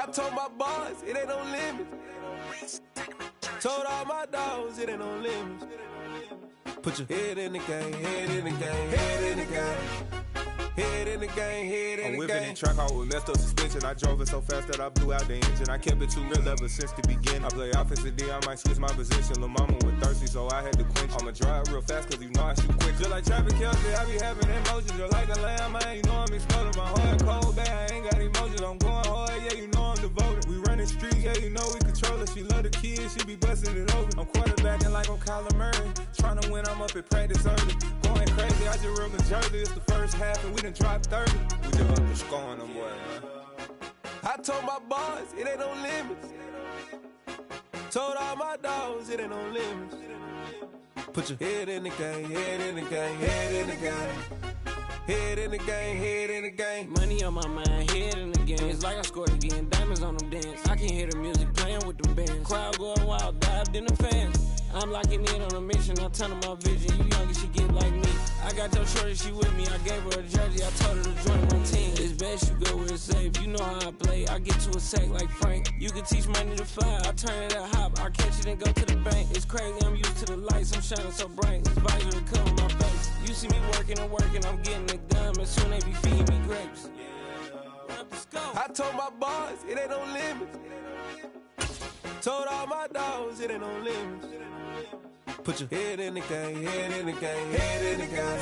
I told my boys, it ain't no limits. Told all my dogs, it ain't no limits. Put your head in the game, head in the game, head in the game. Head in the game, head in the game. I'm whipping in track hall with messed up suspension. I drove it so fast that I blew out the engine. I kept it too real ever since the beginning. I play offensive D, I might switch my position. Lil' mama was thirsty, so I had to quench. I'ma drive real fast, cause you know I shoot quick. Just like Travis Kelce, I be having emotions. Just like a lamb, man, you know I'm exploding. My heart cold, bad, I ain't got emotions. I'm going hard, yeah, you know I'm devoted. We running streets, yeah, you know we control it. She love the kids, she be busting it open. I'm quarterbacking like I'm Kyler Murray. Trying to win, I'm up at practice early. Going crazy, I just real the jersey. It's the first half, and we done dropped 30. We just up the score on them boys, man. I told my boys, it ain't no limits. Told all my dogs, it ain't no limits. Put your head in the game, head in the game, head in the game. Head in the game, head in the game. Money on my mind, head in the game. It's like I scored again, diamonds on them dance. I can hear the music playing with them bands. Crowd going wild, dived in the fans. I'm locking in on a mission, I tell her my vision. You younger, she get like me. I got your shorty, she with me. I gave her a jersey, I told her to join my team. It's best you go where it's safe. You know how I play. I get to a sack like Frank. You can teach money to fly. I turn it a hop. I catch it and go to the bank. It's crazy, I'm used to the lights. I'm shining so bright. This visor to cover my face. You see me working and working. I'm getting it done. And soon they be feeding me grapes. I told my boys, it ain't no limits. Told all my dogs, it ain't no limits. Put your head in the game, head in the game, head in the game.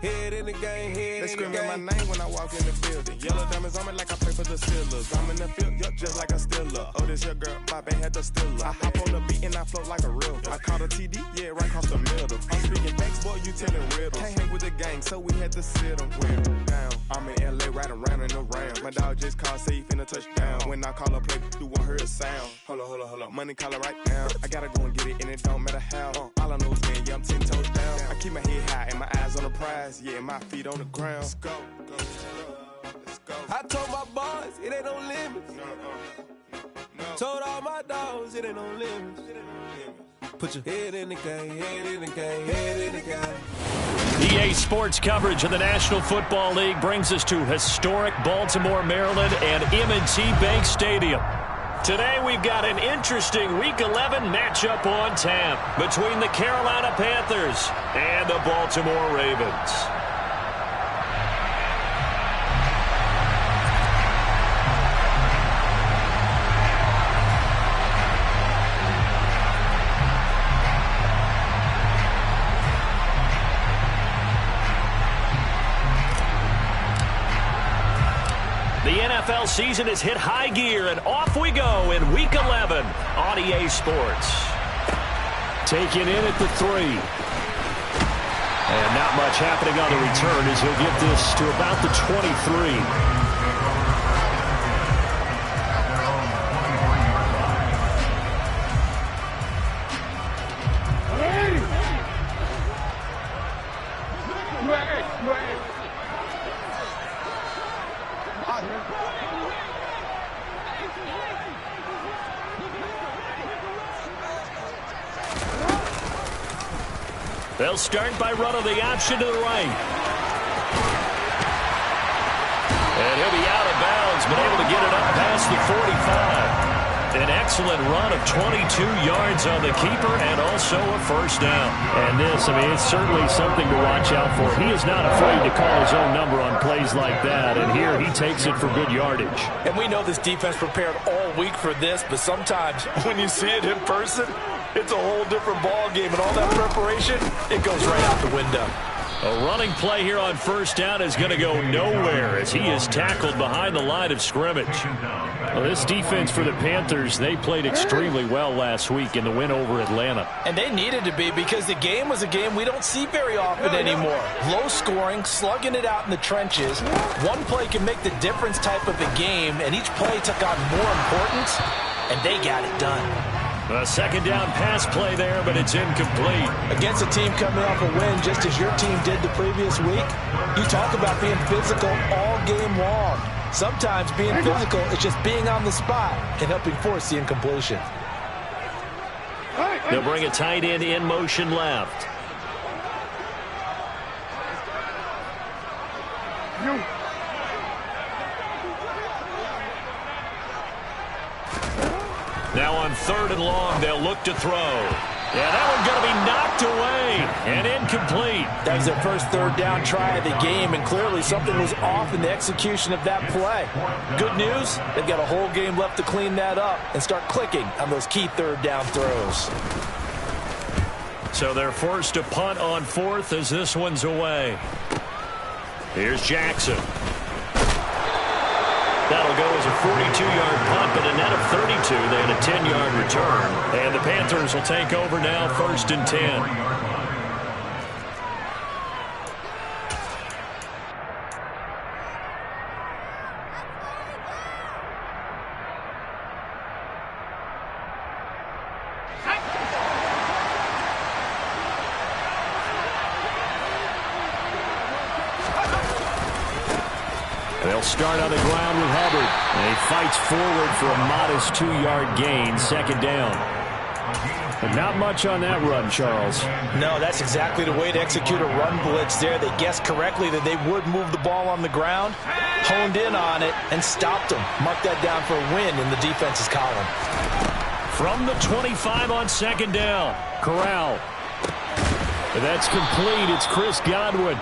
Head in the game, head in the game. They screaming my name when I walk in the building. Yellow diamonds on me like I play for the Steelers. I'm in the field, yup, just like a Steeler. Oh, this your girl, my band had the Steeler. I hop on the beat and I float like a real. I caught a TD, yeah, right across the middle. I'm speaking facts, boy, you telling riddles. Can't hang with the gang, so we had to sit them down. I'm in LA, riding around and around. My dog just called, say he finna touchdown. When I call a play, you won't hear a sound. Hold up, money caller right now. I gotta go and get it, and it don't matter how. All I know is win, yeah, I'm 10 toes down. I keep my head high and my eyes on the prize, yeah, my feet on the ground. Let's go. I told my boys, it ain't no limits. Told all my dogs, it ain't no limits. Put your head in the game, head in the game, head in the game. EA Sports coverage of the National Football League brings us to historic Baltimore, Maryland, and M&T Bank Stadium. Today we've got an interesting Week 11 matchup on tap between the Carolina Panthers and the Baltimore Ravens. The NFL season has hit high gear, and off we go in Week 11 on EA Sports. Taken in at the 3. And not much happening on the return as he'll get this to about the 23. They'll start by running the option to the right. And he'll be out of bounds, but able to get it up past the 45. An excellent run of 22 yards on the keeper and also a first down. And this, I mean, it's certainly something to watch out for. He is not afraid to call his own number on plays like that. And here he takes it for good yardage. And we know this defense prepared all week for this, but sometimes when you see it in person, it's a whole different ball game, and all that preparation, it goes right out the window. A running play here on first down is going to go nowhere as he is tackled behind the line of scrimmage. Well, this defense for the Panthers, they played extremely well last week in the win over Atlanta. And they needed to be, because the game was a game we don't see very often anymore. Low scoring, slugging it out in the trenches. One play can make the difference type of a game, and each play took on more importance, and they got it done. A second down pass play there, but it's incomplete. Against a team coming off a win, just as your team did the previous week, you talk about being physical all game long. Sometimes being physical is just being on the spot and helping force the incompletion. They'll bring a tight end in motion left. third and long. They'll look to throw. Yeah, that one's going to be knocked away and incomplete. That was their first third down try of the game, and clearly something was off in the execution of that play. Good news, they've got a whole game left to clean that up and start clicking on those key third down throws. So they're forced to punt on fourth as this one's away. Here's Jackson. That'll go as a 42-yard punt, but a net of 32. They had a 10-yard return. And the Panthers will take over now, 1st and 10. They'll start on the ground with Hubbard. And he fights forward for a modest 2-yard gain, 2nd down. But not much on that run, Charles. No, that's exactly the way to execute a run blitz there. They guessed correctly that they would move the ball on the ground, honed in on it, and stopped them. Mark that down for a win in the defense's column. From the 25 on 2nd down, Corral. And that's complete. It's Chris Godwin.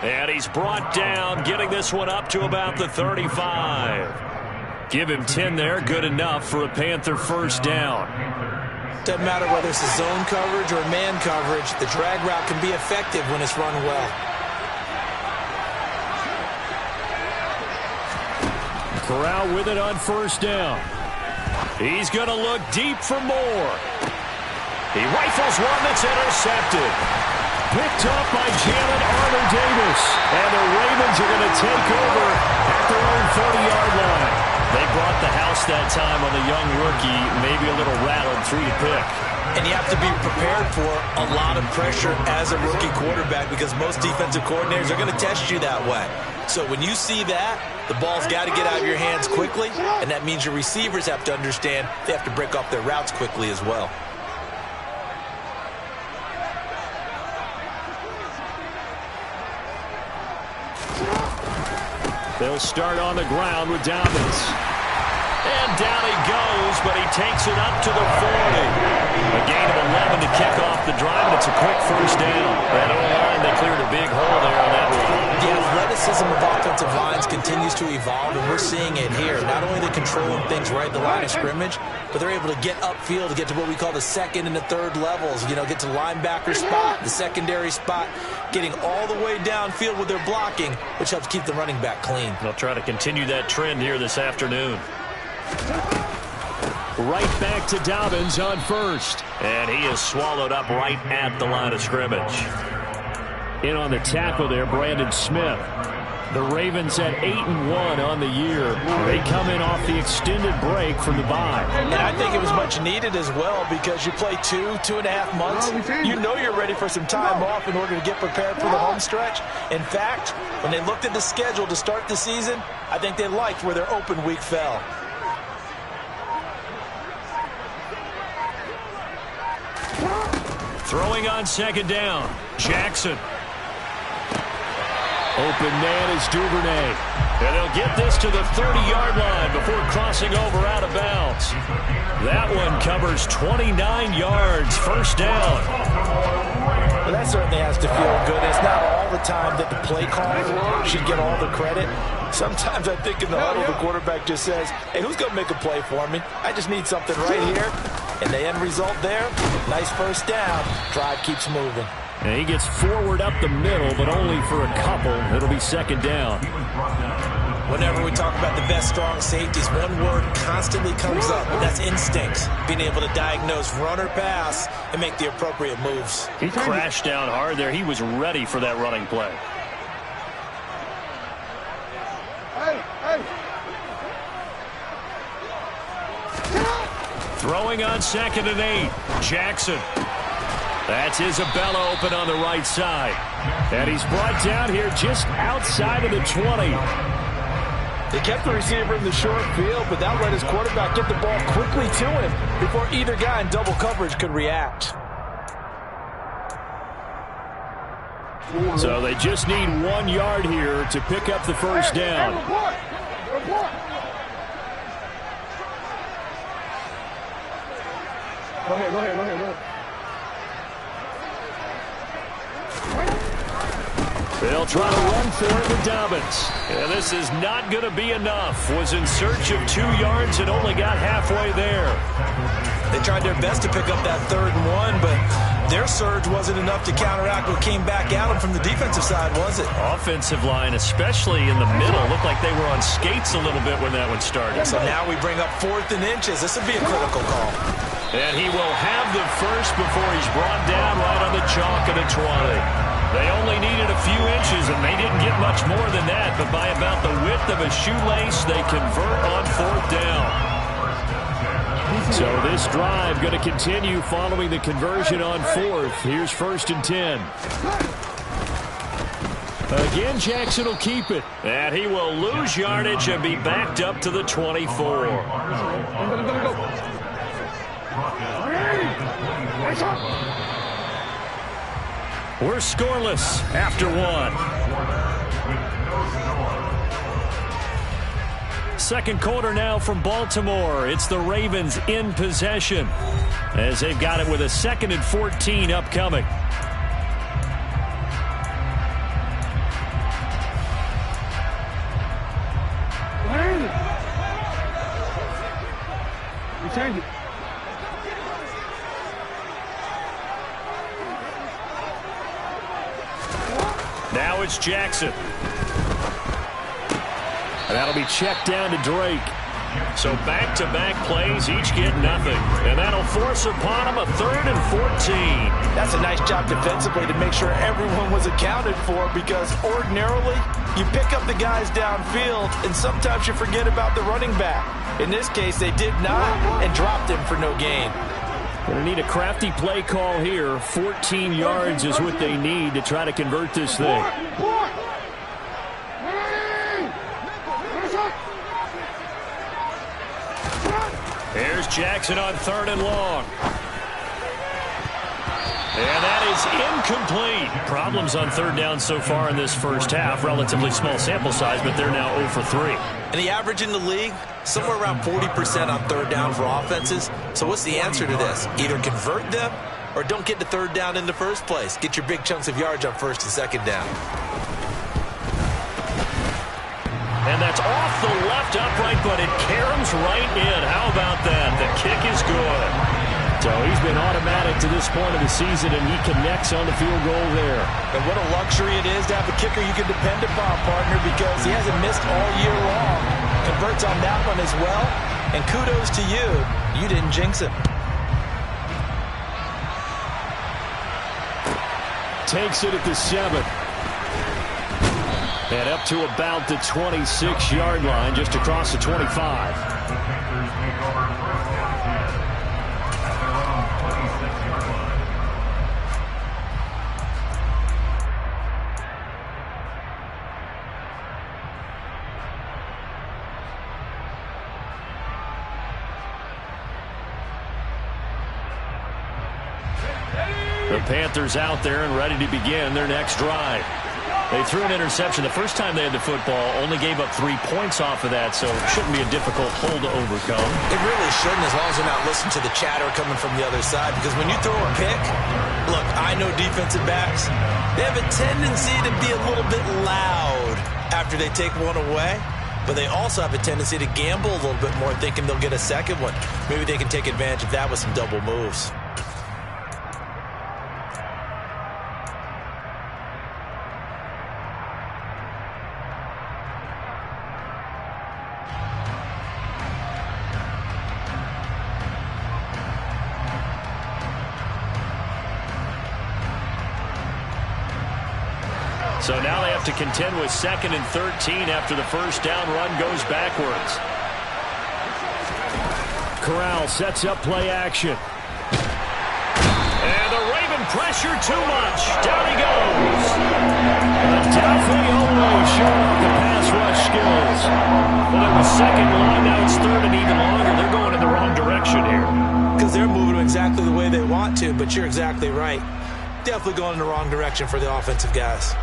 And he's brought down, getting this one up to about the 35. Give him 10 there, good enough for a Panther 1st down. Doesn't matter whether it's a zone coverage or man coverage, the drag route can be effective when it's run well. Corral with it on 1st down. He's going to look deep for more. He rifles one that's intercepted. Picked up by Jalen Armour-Davis. And the Ravens are going to take over at their own 40-yard line. They brought the house that time on the young rookie, maybe a little rattled through the pick. And you have to be prepared for a lot of pressure as a rookie quarterback because most defensive coordinators are going to test you that way. So when you see that, the ball's got to get out of your hands quickly, and that means your receivers have to understand they have to break off their routes quickly as well. They'll start on the ground with Dobbins. And down he goes, but he takes it up to the 40. A gain of 11 to kick off the drive, and it's a quick 1st down. That O-line, they cleared a big hole there on that one. The athleticism of offensive lines continues to evolve, and we're seeing it here. Not only are they controlling things right at the line of scrimmage, but they're able to get upfield to get to what we call the 2nd and the 3rd levels. You know, get to linebacker spot, the secondary spot, getting all the way downfield with their blocking, which helps keep the running back clean. They'll try to continue that trend here this afternoon. Right back to Dobbins on 1st. And he is swallowed up right at the line of scrimmage. In on the tackle there, Brandon Smith. The Ravens at 8-1 on the year. They come in off the extended break from the bye. And I think it was much needed as well because you play 2.5 months. You know you're ready for some time off in order to get prepared for the home stretch. In fact, when they looked at the schedule to start the season, I think they liked where their open week fell. Throwing on 2nd down, Jackson. Open man is Duvernay. And they'll get this to the 30-yard line before crossing over out of bounds. That one covers 29 yards, 1st down. Well, that certainly has to feel good. It's not all the time that the play caller should get all the credit. Sometimes I think in the huddle, the quarterback just says, hey, who's going to make a play for me? I just need something right here. And the end result there, nice 1st down. Drive keeps moving. And he gets forward up the middle, but only for a couple. It'll be 2nd down. Whenever we talk about the best strong safeties, one word constantly comes up, and that's instincts. Being able to diagnose run or pass and make the appropriate moves. He crashed down hard there. He was ready for that running play. Throwing on 2nd and 8. Jackson. That's Isabella open on the right side. And he's brought down here just outside of the 20. They kept the receiver in the short field, but that let his quarterback get the ball quickly to him before either guy in double coverage could react. So they just need 1 yard here to pick up the 1st down. Go ahead. They'll try to run for it with Dobbins. And this is not going to be enough. Was in search of 2 yards and only got halfway there. They tried their best to pick up that 3rd and 1, but their surge wasn't enough to counteract what came back at them from the defensive side, was it? Offensive line, especially in the middle, looked like they were on skates a little bit when that one started. So now we bring up 4th and inches. This would be a critical call. And he will have the first before he's brought down right on the chalk at a 20. They only needed a few inches, and they didn't get much more than that, but by about the width of a shoelace, they convert on 4th down. So this drive going to continue following the conversion on 4th. Here's 1st and 10. Again, Jackson will keep it. And he will lose yardage and be backed up to the 24. We're scoreless after 1. Second quarter now from Baltimore. It's the Ravens in possession as they've got it with a 2nd and 14 upcoming. Now it's Jackson. And that'll be checked down to Drake. So back-to-back plays, each get nothing. And that'll force upon him a 3rd and 14. That's a nice job defensively to make sure everyone was accounted for, because ordinarily you pick up the guys downfield and sometimes you forget about the running back. In this case, they did not and dropped him for no gain. Going to need a crafty play call here. 14 yards is what they need to try to convert this thing. Here's Jackson on 3rd and long. And that is incomplete. Problems on 3rd down so far in this first half. Relatively small sample size, but they're now 0 for 3. And the average in the league, somewhere around 40% on 3rd down for offenses. So what's the answer to this? Either convert them or don't get to 3rd down in the first place. Get your big chunks of yards on 1st and 2nd down. And that's off the left upright, but it caroms right in. How about that? The kick is good. So he's been automatic to this point of the season, and he connects on the field goal there. And what a luxury it is to have a kicker you can depend upon, partner, because he hasn't missed all year long. Converts on that one as well. And kudos to you. You didn't jinx him. Takes it at the 7. And up to about the 26-yard line, just across the 25. The Panthers out there and ready to begin their next drive. They threw an interception the first time they had the football, only gave up 3 points off of that, so it shouldn't be a difficult hole to overcome. It really shouldn't, as long as they're not listening to the chatter coming from the other side, because when you throw a pick, look, I know defensive backs, they have a tendency to be a little bit loud after they take one away, but they also have a tendency to gamble a little bit more, thinking they'll get a second one. Maybe they can take advantage of that with some double moves. So now they have to contend with 2nd and 13 after the first down run goes backwards. Corral sets up play action. And the Raven pressure too much. Down he goes. Adolphe always showing off the pass rush skills. Well, it was 2nd long, now it's 3rd and even longer. They're going in the wrong direction here. Because they're moving them exactly the way they want to, but you're exactly right. Definitely going in the wrong direction for the offensive guys.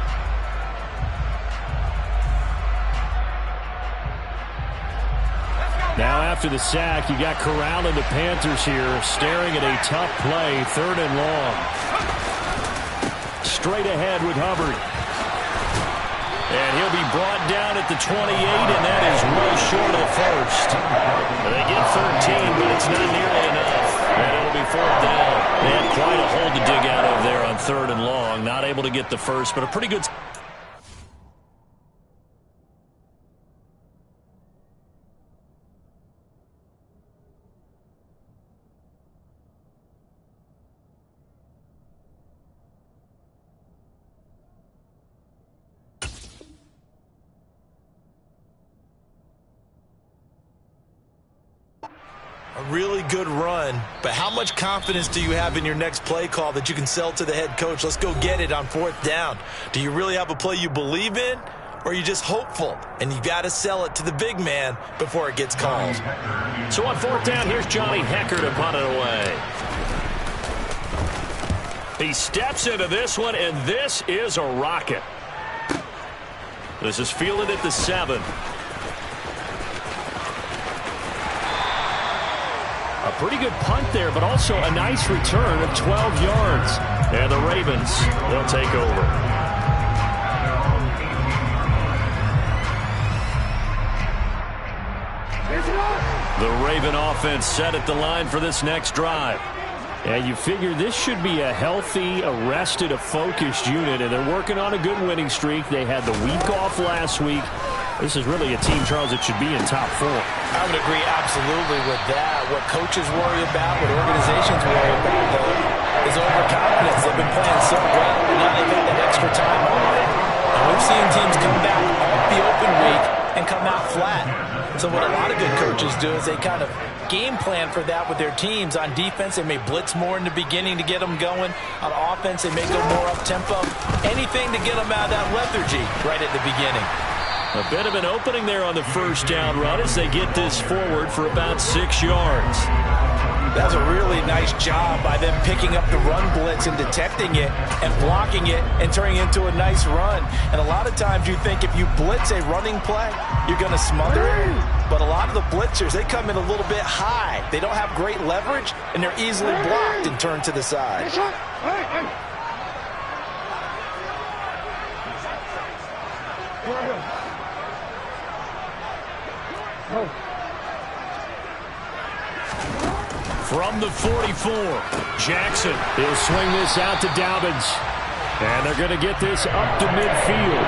Now after the sack, you got Corral and the Panthers here staring at a tough play, 3rd and long. Straight ahead with Hubbard. And he'll be brought down at the 28, and that is well short of the first. They get 13, but it's not nearly enough. And it'll be 4th down. They had quite a hole to dig out of there on 3rd and long. Not able to get the first, but a pretty good... A really good run, but how much confidence do you have in your next play call that you can sell to the head coach? Let's go get it on 4th down. Do you really have a play you believe in, or are you just hopeful? And you got to sell it to the big man before it gets called. So on 4th down, here's Johnny Hecker to punt it away. He steps into this one, and this is a rocket. This is fielded at the 7. A pretty good punt there, but also a nice return of 12 yards. And the Ravens, they'll take over. The Raven offense set at the line for this next drive. And you figure this should be a healthy, a rested, a focused unit, and they're working on a good winning streak. They had the week off last week. This is really a team, Charles, that should be in top 4. I would agree absolutely with that. What coaches worry about, what organizations worry about, though, is overconfidence. They've been playing so well, and now they've had that extra time off. And we've seen teams come back off the open week and come out flat. So what a lot of good coaches do is they kind of game plan for that with their teams. On defense, they may blitz more in the beginning to get them going. On offense, they may go more up-tempo. Anything to get them out of that lethargy right at the beginning. A bit of an opening there on the 1st down run as they get this forward for about 6 yards. That's a really nice job by them picking up the run blitz and detecting it and blocking it and turning it into a nice run. And a lot of times you think if you blitz a running play, you're going to smother it. But a lot of the blitzers, they come in a little bit high. They don't have great leverage, and they're easily blocked and turned to the side. From the 44, Jackson. He'll swing this out to Dobbins. And they're going to get this up to midfield.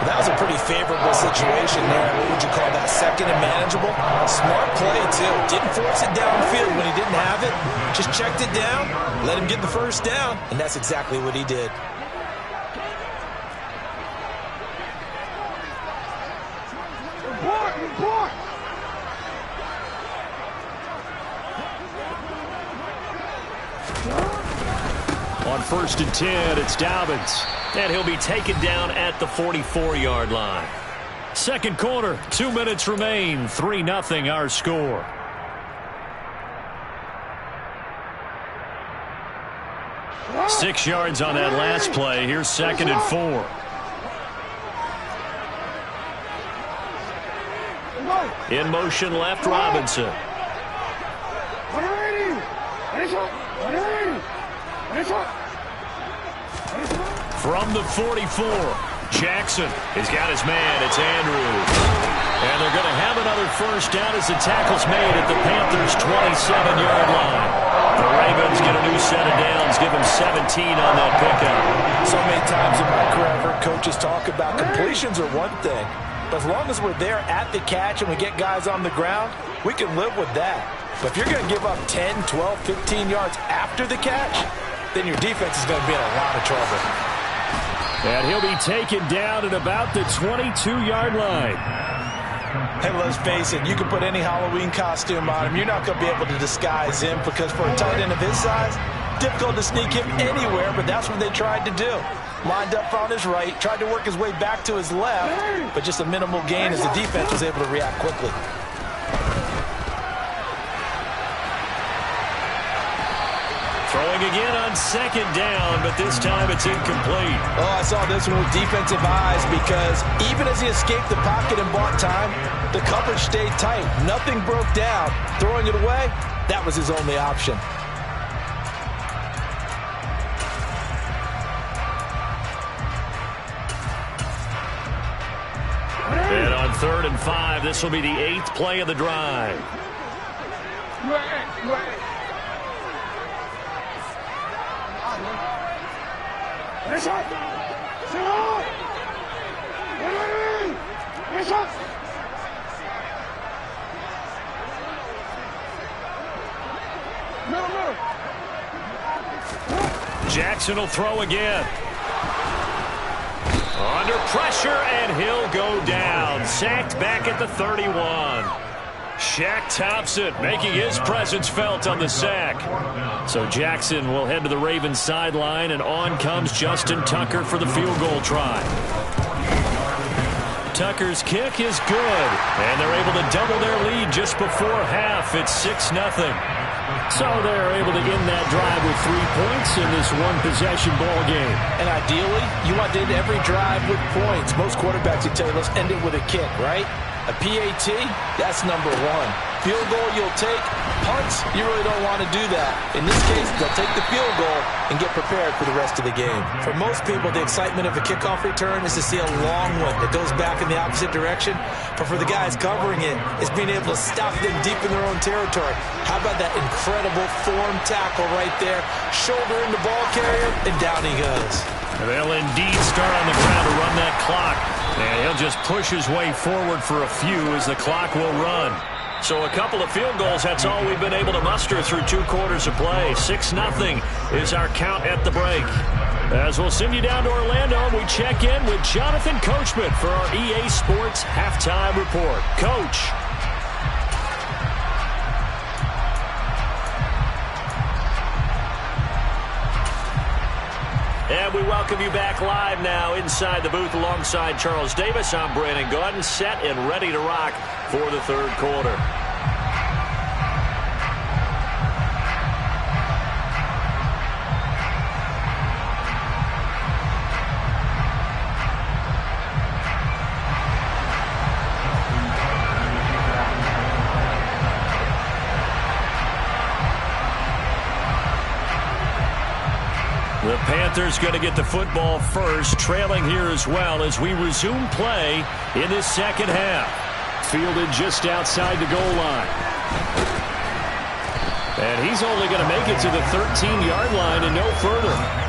That was a pretty favorable situation there. What would you call that? 2nd and manageable? Smart play, too. Didn't force it downfield when he didn't have it. Just checked it down, let him get the 1st down, and that's exactly what he did. On 1st and 10, it's Dobbins. And he'll be taken down at the 44-yard line. 2nd quarter, 2 minutes remain. 3-0 our score. Six yards on that last play. Here's 2nd and 4. In motion left, Robinson. From the 44, Jackson has got his man. It's Andrews. And they're going to have another 1st down as the tackle's made at the Panthers' 27-yard line. The Ravens get a new set of downs, give them 17 on that pickup. So many times in my career, I've heard coaches talk about completions are one thing. But as long as we're there at the catch and we get guys on the ground, we can live with that. But if you're going to give up 10, 12, 15 yards after the catch, then your defense is going to be in a lot of trouble. And he'll be taken down at about the 22-yard line. Hey, let's face it, you can put any Halloween costume on him. You're not going to be able to disguise him because for a tight end of his size, difficult to sneak him anywhere, but that's what they tried to do. Lined up on his right, tried to work his way back to his left, but just a minimal gain as the defense was able to react quickly. Throwing again on second down, but this time it's incomplete. Oh, I saw this one with defensive eyes because even as he escaped the pocket and bought time, the coverage stayed tight. Nothing broke down. Throwing it away, that was his only option. And on 3rd and 5, this will be the 8th play of the drive. Jackson will throw again. Under pressure, and he'll go down. Sacked back at the 31. Shaq Thompson making his presence felt on the sack. So Jackson will head to the Ravens sideline, and on comes Justin Tucker for the field goal try. Tucker's kick is good, and they're able to double their lead just before half. It's 6-0. So they're able to end that drive with 3 points in this one-possession ball game. And ideally, you want to end every drive with points. Most quarterbacks would tell you, let's end it with a kick, right? A PAT, that's number one. Field goal you'll take. Punts, you really don't want to do that. In this case, they'll take the field goal and get prepared for the rest of the game. For most people, the excitement of a kickoff return is to see a long one that goes back in the opposite direction. But for the guys covering it, it's being able to stop them deep in their own territory. How about that incredible form tackle right there? Shoulder in the ball carrier, and down he goes. And they'll indeed start on the ground to run that clock. And he'll just push his way forward for a few as the clock will run. So a couple of field goals, that's all we've been able to muster through 2 quarters of play. 6-0 is our count at the break. As we'll send you down to Orlando, we check in with Jonathan Coachman for our EA Sports Halftime Report. Coach. And we welcome you back live now inside the booth alongside Charles Davis. I'm Brandon Gordon, set and ready to rock for the 3rd quarter. The Panthers going to get the football first, trailing here as well as we resume play in this second half. Fielded just outside the goal line. And he's only going to make it to the 13-yard line and no further.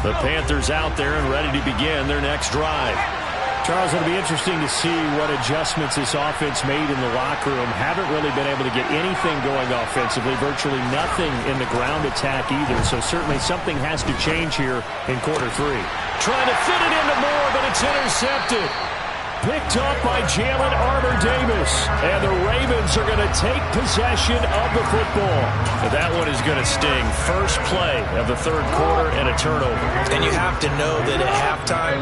The Panthers out there and ready to begin their next drive. Charles, it'll be interesting to see what adjustments this offense made in the locker room. Haven't really been able to get anything going offensively, virtually nothing in the ground attack either. So certainly something has to change here in quarter 3. Trying to fit it into Moore, but it's intercepted. Picked up by Jalen Armour-Davis. And the Ravens are going to take possession of the football. And that one is going to sting. First play of the 3rd quarter and a turnover. And you have to know that at halftime,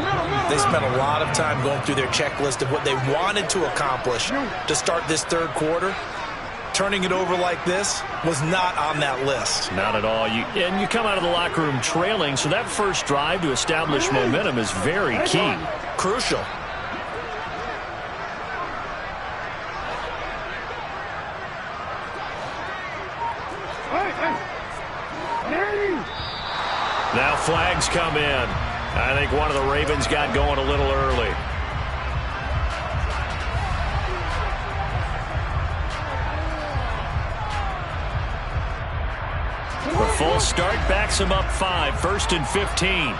they spent a lot of time going through their checklist of what they wanted to accomplish to start this 3rd quarter. Turning it over like this was not on that list. Not at all. And you come out of the locker room trailing, so that first drive to establish momentum is very key. Crucial. Now flags come in. I think one of the Ravens got going a little early. The full start backs him up 5, 1st and 15.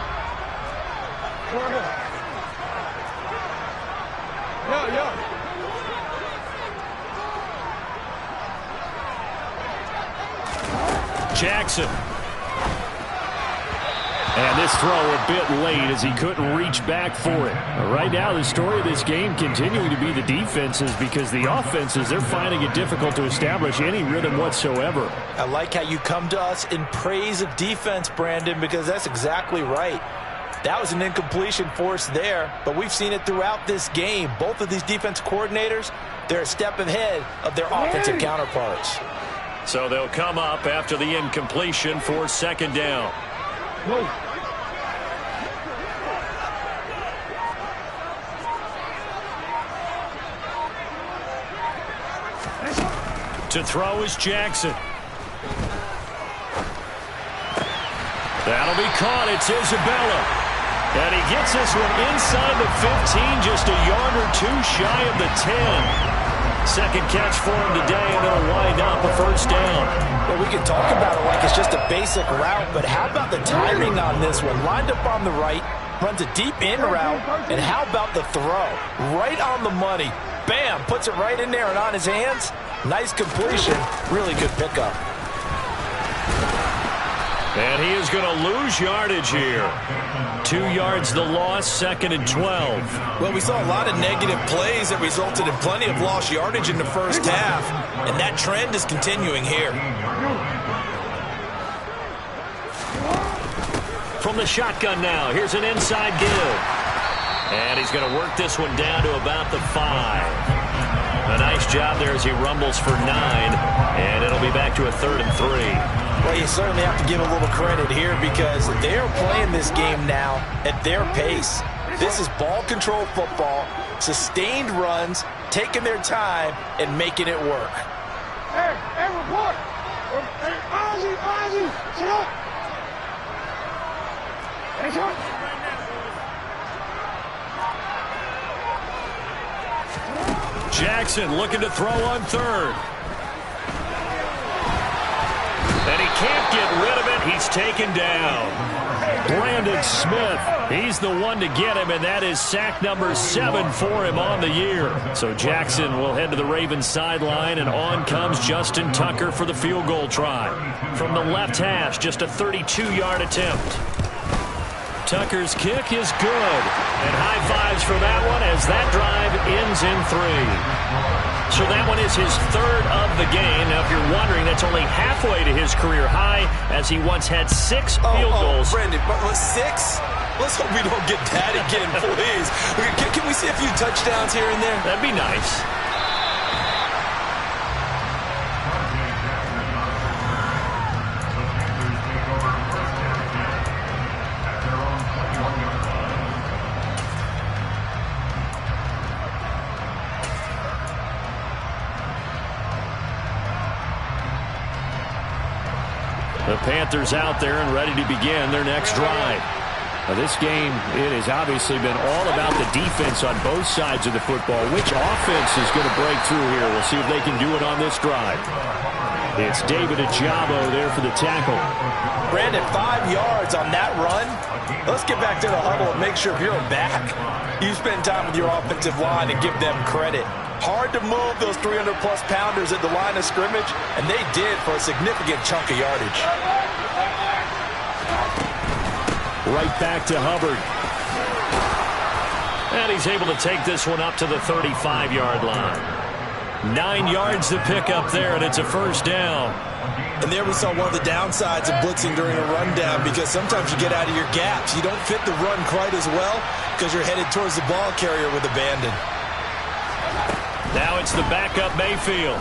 Jackson. And this throw a bit late as he couldn't reach back for it. Right now, the story of this game continuing to be the defenses, because the offenses, they're finding it difficult to establish any rhythm whatsoever. I like how you come to us in praise of defense, Brandon, because that's exactly right. That was an incompletion forced there, but we've seen it throughout this game. Both of these defense coordinators, they're a step ahead of their offensive counterparts. So they'll come up after the incompletion for second down. Whoa. To throw is Jackson. That'll be caught. It's Isabella. And he gets this one inside the 15, just a yard or two shy of the 10. Second catch for him today, and it'll wind up a first down. Well, we can talk about it like it's just a basic route, but how about the timing on this one? Lined up on the right, runs a deep in route, and how about the throw? Right on the money. Bam, puts it right in there and on his hands. Nice completion, really good pickup. And he is going to lose yardage here. 2 yards the loss, second and 12. Well, we saw a lot of negative plays that resulted in plenty of lost yardage in the first half, and that trend is continuing here. From the shotgun now, here's an inside give. And he's going to work this one down to about the 5. A nice job there as he rumbles for 9, and it'll be back to a 3rd and 3. Well, you certainly have to give a little credit here because they're playing this game now at their pace. This is ball control football, sustained runs, taking their time and making it work. Hey, report! Hey, Ozzy, sit up! Hey, son! Jackson looking to throw on 3rd. And he can't get rid of it. He's taken down. Brandon Smith, he's the one to get him, and that is sack number 7 for him on the year. So Jackson will head to the Ravens sideline, and on comes Justin Tucker for the field goal try. From the left hash, just a 32-yard attempt. Tucker's kick is good. And high fives for that one as that drive ends in 3. So that one is his 3rd of the game. Now, if you're wondering, that's only halfway to his career high, as he once had 6 field goals. Brandon, but 6? Let's hope we don't get that again, please. Can we see a few touchdowns here and there? That'd be nice. The Panthers out there and ready to begin their next drive. Now, this game, it has obviously been all about the defense on both sides of the football. Which offense is going to break through here? We'll see if they can do it on this drive. It's David Ajabo there for the tackle. Brandon, 5 yards on that run. Let's get back to the huddle and make sure if you're back, you spend time with your offensive line and give them credit. Hard to move those 300-plus pounders at the line of scrimmage, and they did for a significant chunk of yardage. Right back to Hubbard. And he's able to take this one up to the 35-yard line. 9 yards to pick up there, and it's a first down. And there we saw one of the downsides of blitzing during a rundown, because sometimes you get out of your gaps. You don't fit the run quite as well because you're headed towards the ball carrier with abandon. Now it's the backup Mayfield.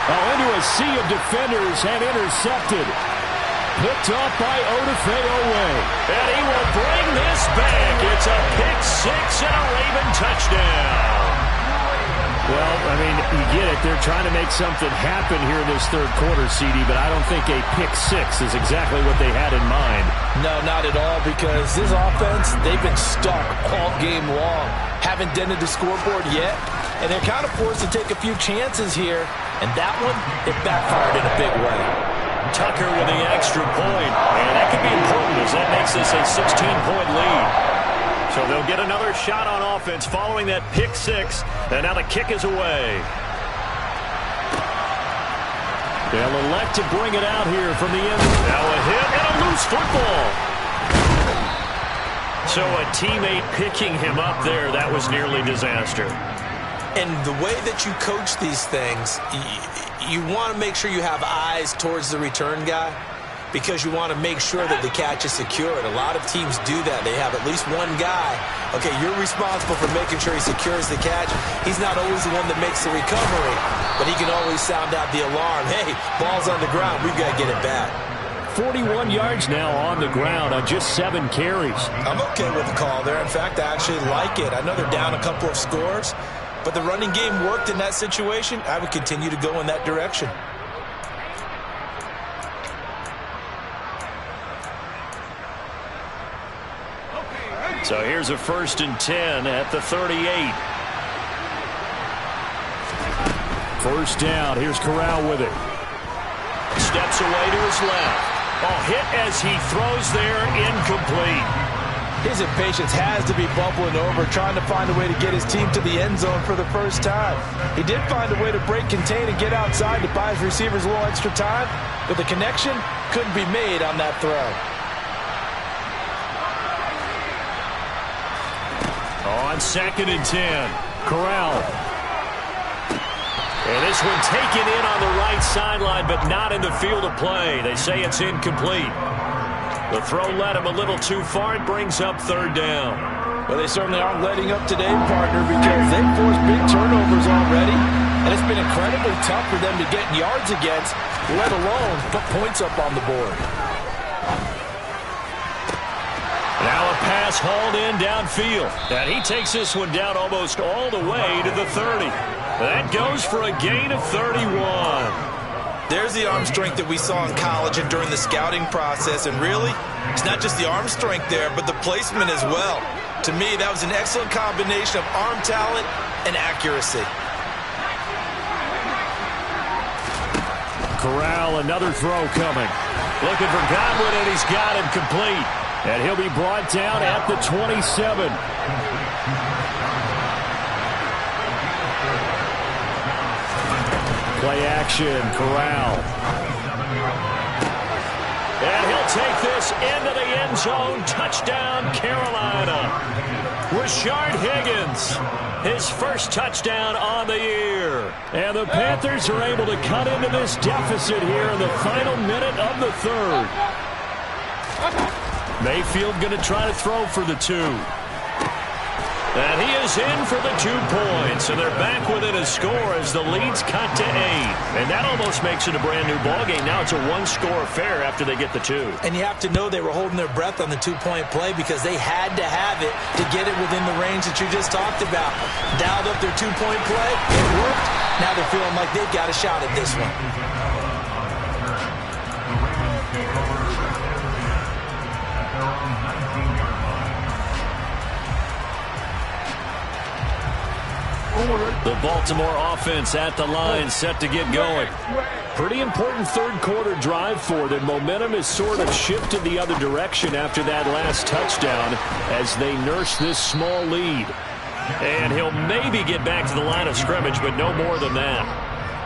Into a sea of defenders and intercepted. Picked off by Odafe-Oweh. And he will bring this back. It's a pick-6 and a Raven touchdown. Well, I mean, you get it. They're trying to make something happen here in this third quarter, CD, but I don't think a pick-6 is exactly what they had in mind. No, not at all, because this offense, they've been stuck all game long. Haven't dented the scoreboard yet, and they're kind of forced to take a few chances here, and that one, it backfired in a big way. Tucker with the extra point, and that could be important as that makes this a 16-point lead. So they'll get another shot on offense following that pick-6, and now the kick is away. They'll elect to bring it out here from the end. Now a hit and a loose football. So a teammate picking him up there, that was nearly disaster. And the way that you coach these things, you want to make sure you have eyes towards the return guy because you want to make sure that the catch is secured. A lot of teams do that. They have at least one guy. Okay, you're responsible for making sure he secures the catch. He's not always the one that makes the recovery, but he can always sound out the alarm. Hey, ball's on the ground. We've got to get it back. 41 yards now on the ground on just 7 carries. I'm okay with the call there. In fact, I actually like it. I know they're down a couple of scores, but the running game worked in that situation. I would continue to go in that direction. So here's a 1st and 10 at the 38. First down. Here's Corral with it. Steps away to his left. Oh, hit as he throws there, incomplete. His impatience has to be bubbling over, trying to find a way to get his team to the end zone for the first time. He did find a way to break, contain, and get outside to buy his receivers a little extra time, but the connection couldn't be made on that throw. On 2nd and 10, Corral. And this one taken in on the right sideline, but not in the field of play. They say it's incomplete. The throw led him a little too far. It brings up 3rd down. Well, they certainly aren't letting up today, partner, because they've forced big turnovers already, and it's been incredibly tough for them to get yards against, let alone put points up on the board. Now a pass hauled in downfield. And he takes this one down almost all the way to the 30. That goes for a gain of 31. There's the arm strength that we saw in college and during the scouting process. And really, it's not just the arm strength there, but the placement as well. To me, that was an excellent combination of arm talent and accuracy. Corral, another throw coming. Looking for Godwin, and he's got him complete. And he'll be brought down at the 27. Play action, Corral. And he'll take this into the end zone. Touchdown, Carolina. Rashard Higgins, his first touchdown on the year. And the Panthers are able to cut into this deficit here in the final minute of the 3rd. Mayfield going to try to throw for the 2. And he is in for the 2 points. And they're back within a score as the lead's cut to 8. And that almost makes it a brand new ballgame. Now it's a 1-score affair after they get the 2. And you have to know they were holding their breath on the 2-point play because they had to have it to get it within the range that you just talked about. Dialed up their 2-point play. It worked. Now they're feeling like they've got a shot at this one. The Baltimore offense at the line, set to get going. Pretty important 3rd quarter drive for them. Momentum has sort of shifted the other direction after that last touchdown as they nurse this small lead. And he'll maybe get back to the line of scrimmage, but no more than that.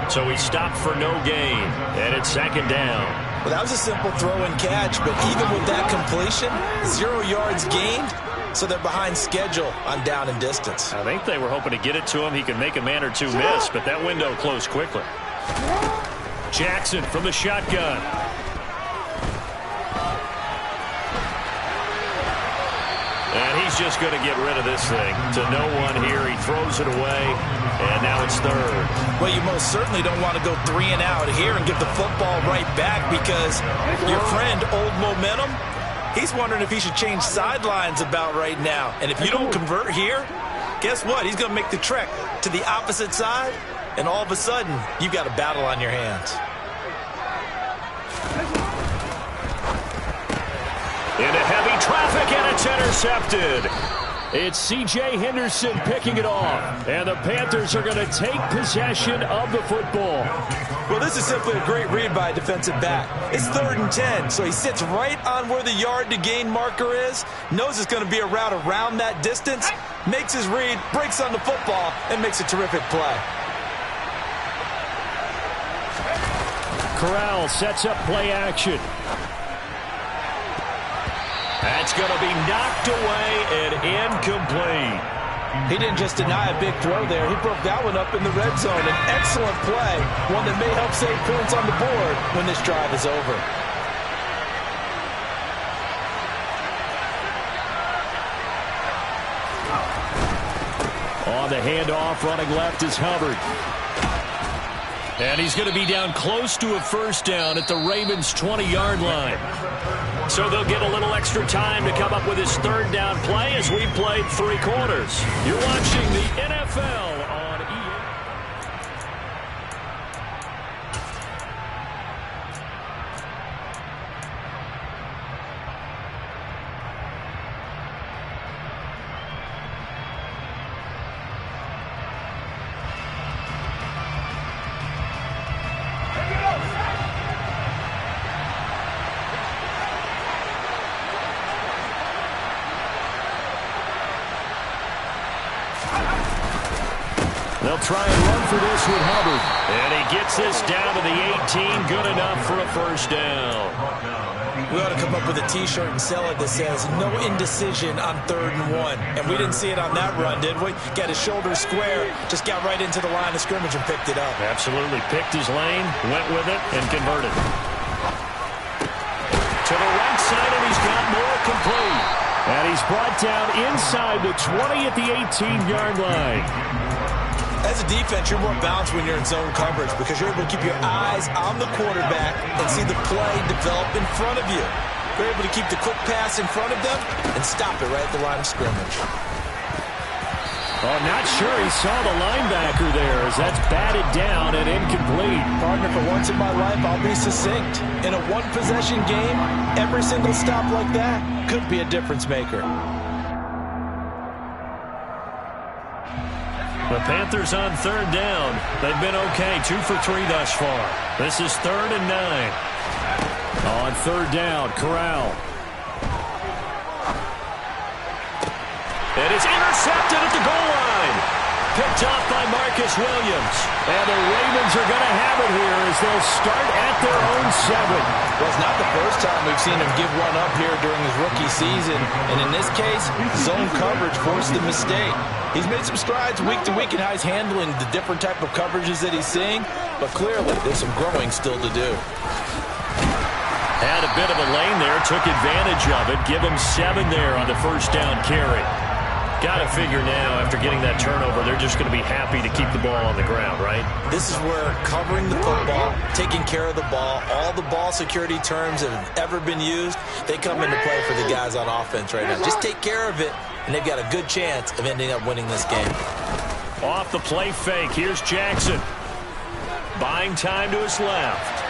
So he stopped for no gain, and it's 2nd down. Well, that was a simple throw and catch, but even with that completion, 0 yards gained. So they're behind schedule on down and distance. I think they were hoping to get it to him. He could make a man or two miss, but that window closed quickly. Jackson from the shotgun. And he's just going to get rid of this thing to no one here. He throws it away, and now it's 3rd. Well, you most certainly don't want to go 3 and out here and give the football right back because your friend, Old Momentum, he's wondering if he should change sidelines about right now. And if you don't convert here, guess what? He's going to make the trek to the opposite side, and all of a sudden, you've got a battle on your hands. Into heavy traffic, and it's intercepted. It's C.J. Henderson picking it off, and the Panthers are going to take possession of the football. Well, this is simply a great read by a defensive back. It's 3rd and 10, so he sits right on where the yard-to-gain marker is, knows it's going to be a route around that distance, makes his read, breaks on the football, and makes a terrific play. Corral sets up play action. That's going to be knocked away and incomplete. He didn't just deny a big throw there. He broke that one up in the red zone. An excellent play, one that may help save points on the board when this drive is over. On the handoff, running left is Hubbard. And he's going to be down close to a first down at the Ravens' 20-yard line. So they'll get a little extra time to come up with his third down play as we played 3 quarters. You're watching the NFL on EA. They'll try and run for this with Hubbard. And he gets this down to the 18. Good enough for a first down. We ought to come up with a T-shirt and sell it that says, no indecision on 3rd and 1. And we didn't see it on that run, did we? Got his shoulder square, just got right into the line of scrimmage and picked it up. Absolutely. Picked his lane, went with it, and converted. To the right side, and he's got more complete. And he's brought down inside the 20 at the 18-yard line. As a defense, you're more balanced when you're in zone coverage because you're able to keep your eyes on the quarterback and see the play develop in front of you. You're able to keep the quick pass in front of them and stop it right at the line of scrimmage. Oh, not sure he saw the linebacker there as that's batted down and incomplete. Partner, for once in my life, I'll be succinct. In a one-possession game, every single stop like that could be a difference maker. The Panthers on 3rd down. They've been okay, 2 for 3 thus far. This is 3rd and 9. On 3rd down, Corral. And it's intercepted at the goal line. Picked off by Marcus Williams. And the Ravens are going to have it here as they'll start at their own 7. Well, it's not the first time we've seen him give one up here during his rookie season. And in this case, zone coverage forced the mistake. He's made some strides week to week in how he's handling the different type of coverages that he's seeing. But clearly, there's some growing still to do. Had a bit of a lane there, took advantage of it. Give him 7 there on the first down carry. Got to figure now, after getting that turnover, they're just going to be happy to keep the ball on the ground, right? This is where covering the football, taking care of the ball, all the ball security terms that have ever been used, they come into play for the guys on offense right now. Just take care of it, and they've got a good chance of ending up winning this game. Off the play fake, here's Jackson. Buying time to his left.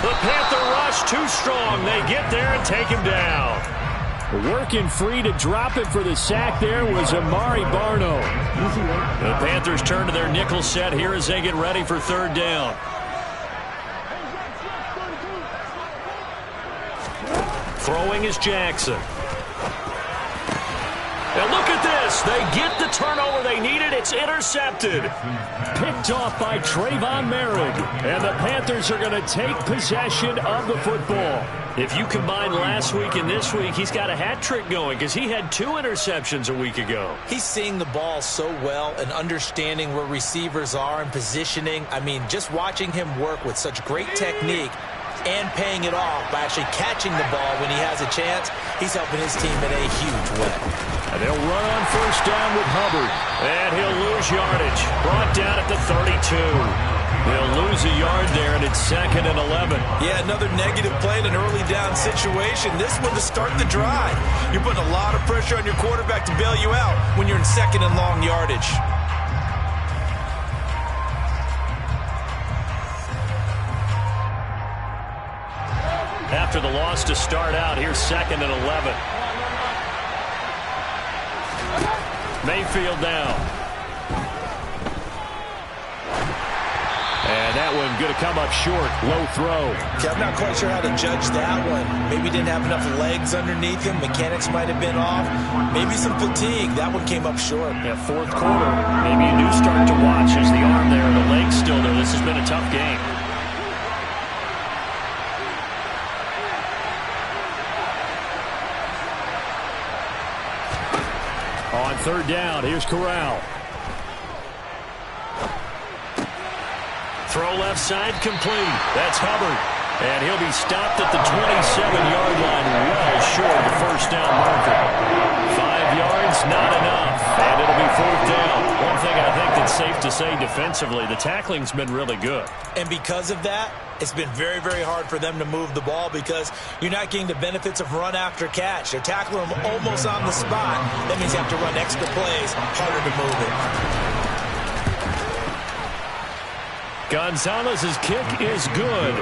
The Panther rush too strong. They get there and take him down. Working free to drop it for the sack there was Amari Barno. The Panthers turn to their nickel set here as they get ready for 3rd down. Throwing is Jackson. And look at this. They get the turnover they needed. It's intercepted. Picked off by Trayvon Merrick. And the Panthers are going to take possession of the football. If you combine last week and this week, he's got a hat trick going because he had 2 interceptions a week ago. He's seeing the ball so well and understanding where receivers are and positioning. I mean, just watching him work with such great technique and paying it off by actually catching the ball when he has a chance, he's helping his team in a huge way. And they'll run on first down with Hubbard. And he'll lose yardage. Brought down at the 32. They'll lose a yard there, and it's 2nd and 11. Yeah, another negative play in an early down situation. This one to start the drive. You're putting a lot of pressure on your quarterback to bail you out when you're in 2nd and long yardage. After the loss to start out, here's 2nd and 11. Mayfield now. And that one going to come up short. Low throw. Okay, I'm not quite sure how to judge that one. Maybe he didn't have enough legs underneath him. Mechanics might have been off. Maybe some fatigue. That one came up short. Yeah, 4th quarter. Maybe a new start to watch as the arm there, the leg's still there. This has been a tough game. On third down, here's Corral. Throw left side complete. That's Hubbard. And he'll be stopped at the 27-yard line, well short of the first down marker. 5 yards, not enough. And it'll be fourth down. One thing I think that's safe to say defensively, the tackling's been really good. And because of that, it's been very, very hard for them to move the ball because you're not getting the benefits of run after catch. They're tackling them almost on the spot. That means you have to run extra plays, harder to move it. Gonzalez's kick is good.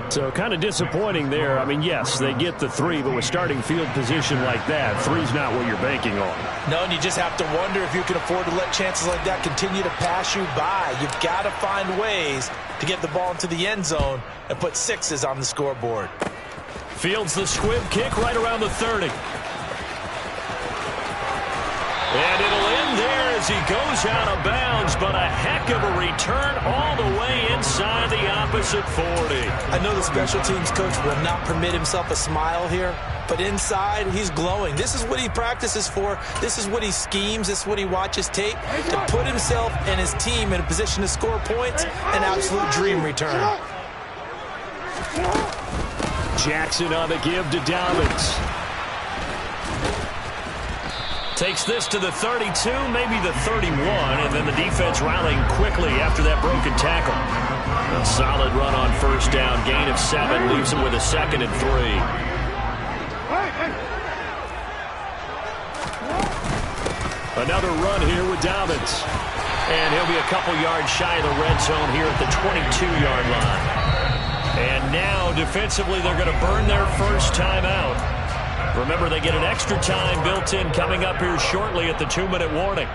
So kind of disappointing there. I mean, yes, they get the 3, but with starting field position like that, 3's not what you're banking on. No, and you just have to wonder if you can afford to let chances like that continue to pass you by. You've got to find ways to get the ball into the end zone and put 6s on the scoreboard. Fields the squib kick right around the 30. And it'll end there as he goes out of bounds, but a heck of a return all the way inside the opposite 40. I know the special teams coach will not permit himself a smile here, but inside he's glowing. This is what he practices for. This is what he schemes. This is what he watches tape to put himself and his team in a position to score points. An absolute dream return. Jackson on the give to Dobbins. Takes this to the 32, maybe the 31, and then the defense rallying quickly after that broken tackle. A solid run on first down, gain of 7, leaves him with a 2nd and 3. Another run here with Dobbins. And he'll be a couple yards shy of the red zone here at the 22-yard line. And now, defensively, they're going to burn their first time out. Remember, they get an extra time built in coming up here shortly at the 2-minute warning.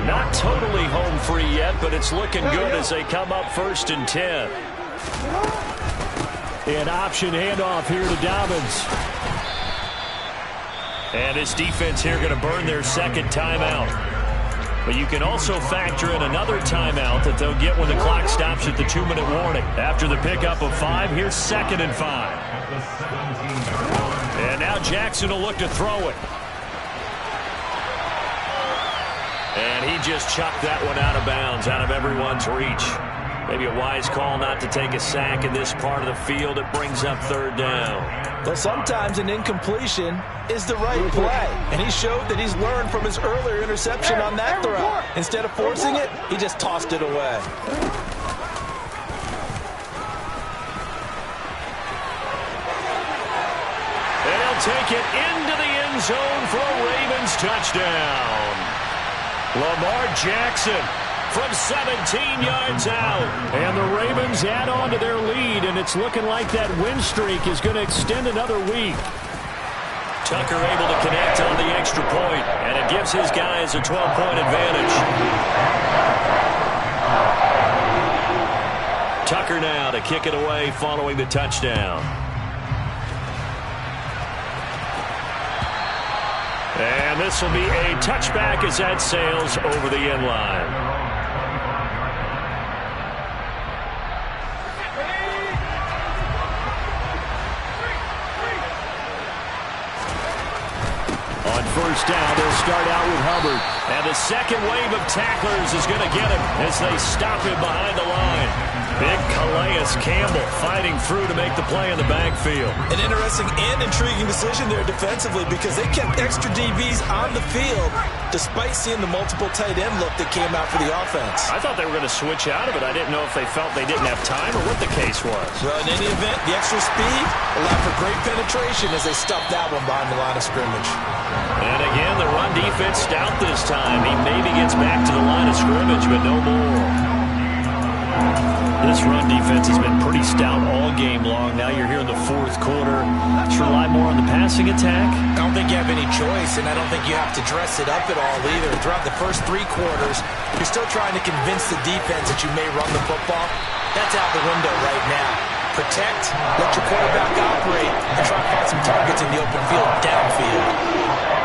Not totally home free yet, but it's looking good as they come up 1st and 10. An option handoff here to Dobbins. And this defense here going to burn their 2nd timeout. But you can also factor in another timeout that they'll get when the clock stops at the 2-minute warning. After the pickup of 5, here's 2nd and 5. And now Jackson will look to throw it. And he just chucked that one out of bounds, out of everyone's reach. Maybe a wise call not to take a sack in this part of the field. It brings up 3rd down. Well, sometimes an incompletion is the right play. And he showed that he's learned from his earlier interception on that throw. Instead of forcing it, he just tossed it away. Take it into the end zone for a Ravens touchdown. Lamar Jackson from 17 yards out. And the Ravens add on to their lead, and it's looking like that win streak is going to extend another week. Tucker able to connect on the extra point, and it gives his guys a 12-point advantage. Tucker now to kick it away following the touchdown. And this will be a touchback as that sails over the end line. On first down, they'll start out with Hubbard. And the second wave of tacklers is going to get him as they stop him behind the line. Big Calais Campbell fighting through to make the play in the backfield. An interesting and intriguing decision there defensively because they kept extra DBs on the field despite seeing the multiple tight end look that came out for the offense. I thought they were going to switch out of it. I didn't know if they felt they didn't have time or what the case was. Well, in any event, the extra speed allowed for great penetration as they stuffed that one behind the line of scrimmage. And again, the run defense stout this time. He maybe gets back to the line of scrimmage, but no more. This run defense has been pretty stout all game long. Now you're here in the 4th quarter. Should rely more on the passing attack? I don't think you have any choice, and I don't think you have to dress it up at all either. Throughout the first 3 quarters, you're still trying to convince the defense that you may run the football. That's out the window right now. Protect, let your quarterback operate, and try to find some targets in the open field downfield.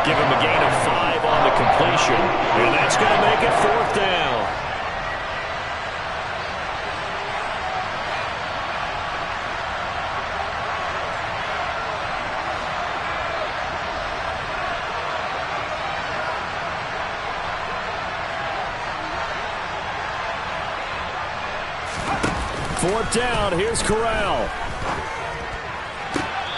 Give him a gain of 5 on the completion, and that's going to make it 4th down. 4th down, here's Corral.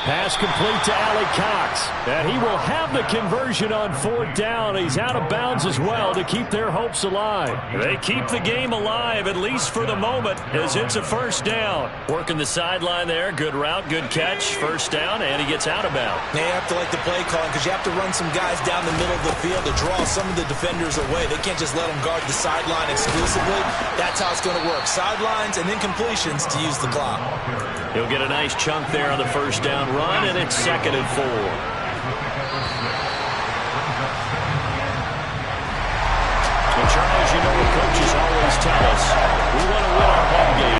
Pass complete to Ali Cox. And he will have the conversion on 4th down. He's out of bounds as well to keep their hopes alive. They keep the game alive, at least for the moment, as it's a 1st down. Working the sideline there. Good route, good catch. 1st down, and he gets out of bounds. They have to like the play calling because you have to run some guys down the middle of the field to draw some of the defenders away. They can't just let them guard the sideline exclusively. That's how it's going to work. Sidelines and then completions to use the clock. He'll get a nice chunk there on the 1st down run, and it's 2nd and 4. And Charles, you know what coaches always tell us. We want to win